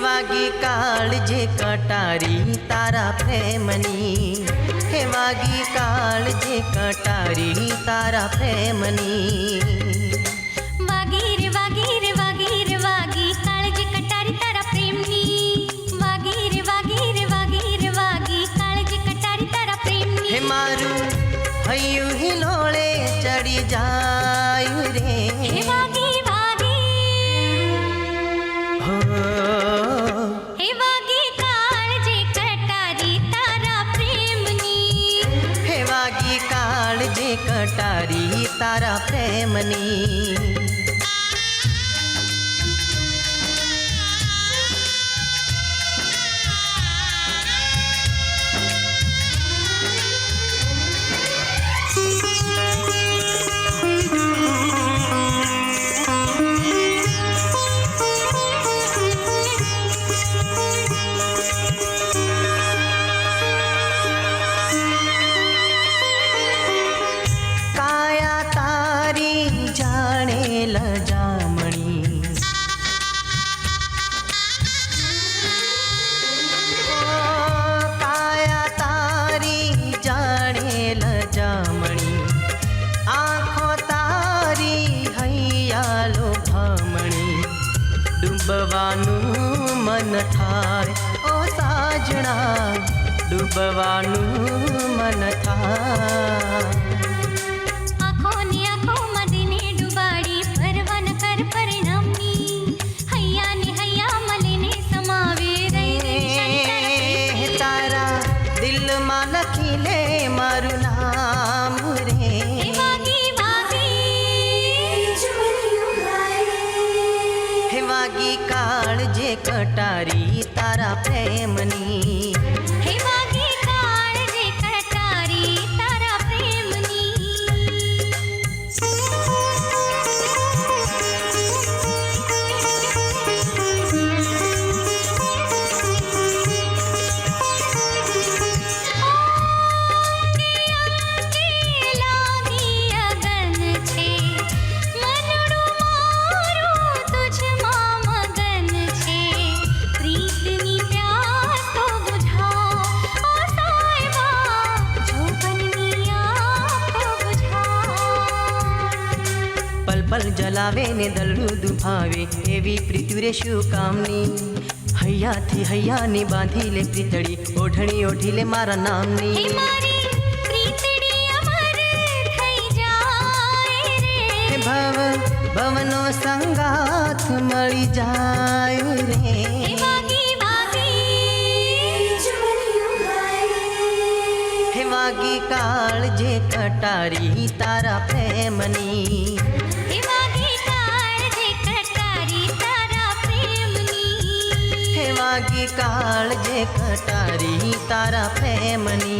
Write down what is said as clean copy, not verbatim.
वागी काळजे कटारी तारा प्रेमनी, हे वागी काळजे कटारी तारा प्रेमनी। वागी रे वागी रे वागी रे वागी काळजे कटारी तारा प्रेमनी, वागी रे वागी रे वागी रे वागी काळजे कटारी तारा प्रेमनी। हे मारू हयू हिलोळे चढ़ी जायू रे, हे वागी वागी हो हे वागी काळजे कटारी तारा प्रेमनी, हे वागी काळजे कटारी तारा प्रेमनी। जामणी काया तारी जानेल जामणी, आँखों तारी हैयालो भामणी। डूबवानु मन थाय ओ साजना, डूबवानु मन थाय। दिल मा लखीले मारू नाम रे, हे वागी वागी हे वागी काळजे कटारी तारा प्रेमनी, हे वागी काळजे कटारी तारा प्रेमनी। पल जलावे ने दलरू दुभावे, एवी प्रीति रे शुकामनी। हैया थी हैया ने बांधी ले प्रीतड़ी, ओढ़णी ओढ़ी ले मारा नामनी। हे मारी प्रीतड़ी अमर थई जाए रे, हे भव भवनो संगात मळी जाय रे, हे वागी वागी हे वागी काळजे कटारी तारा प्रेमनी, हे वागी काळजे कटारी तारा प्रेमनी। हे वागी काळजे कटारी तारा प्रेमनी।